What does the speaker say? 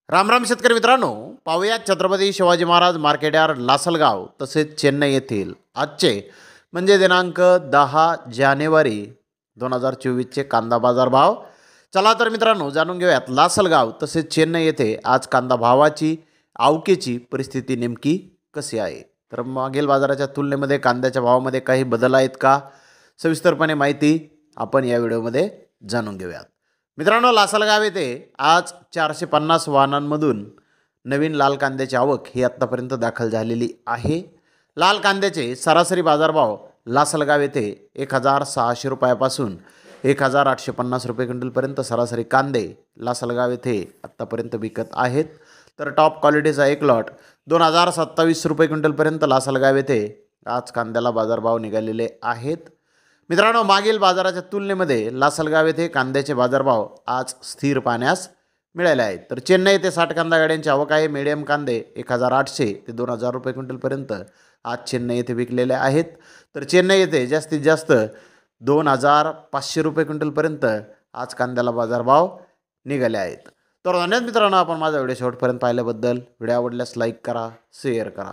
राम राम शेतकरी मित्रांनो, पाहूयात छत्रपती शिवाजी महाराज मार्केट यार्ड लासलगाव तसेच चेन्नई येथील आजचे म्हणजे दिनांक 10 जानेवारी 2024चे कांदा बाजार भाव. चला तर मित्रांनो जाणून घेऊयात लासलगाव तसेच चेन्नई येथे आज कांदा भावाची आवकेची परिस्थिती नेमकी कशी आहे. तर मागील बाजाराच्या तुलनेमध्ये कांद्याच्या भावामध्ये काही बदल आहेत का, सविस्तरपणे माहिती आपण या व्हिडिओमध्ये जाणून घेऊयात. मित्रांनो, लासलगाव येथे आज 450 वाहनांमधून नवीन लाल कांद्याची आवक ही आत्तापर्यंत दाखल झालेली आहे. लाल कांद्याचे सरासरी बाजारभाव लासलगाव येथे 1600 रुपयापासून 1850 रुपये क्विंटलपर्यंत सरासरी कांदे लासलगाव येथे आत्तापर्यंत विकत आहेत. तर टॉप क्वालिटीचा एक लॉट 2027 रुपये क्विंटलपर्यंत लासलगाव येथे आज कांद्याला बाजारभाव निघालेले आहेत. मित्रांनो, मागील बाजाराच्या तुलनेमध्ये लासलगाव येथे कांद्याचे बाजारभाव आज स्थिर पाहण्यास मिळाले आहेत. तर चेन्नई येथे 60 कांदा गाड्यांची आवक आहे. मीडियम कांदे 1800 ते 2000 रुपये क्विंटलपर्यंत आज चेन्नई येथे विकलेले आहेत. तर चेन्नई येथे जास्तीत जास्त 2500 रुपये क्विंटलपर्यंत आज कांद्याला बाजारभाव निघाले आहेत. तर धन्यवाद मित्रांनो, आपण माझा व्हिडिओ शेवटपर्यंत पाहिल्याबद्दल. व्हिडिओ आवडल्यास लाईक करा, शेअर करा.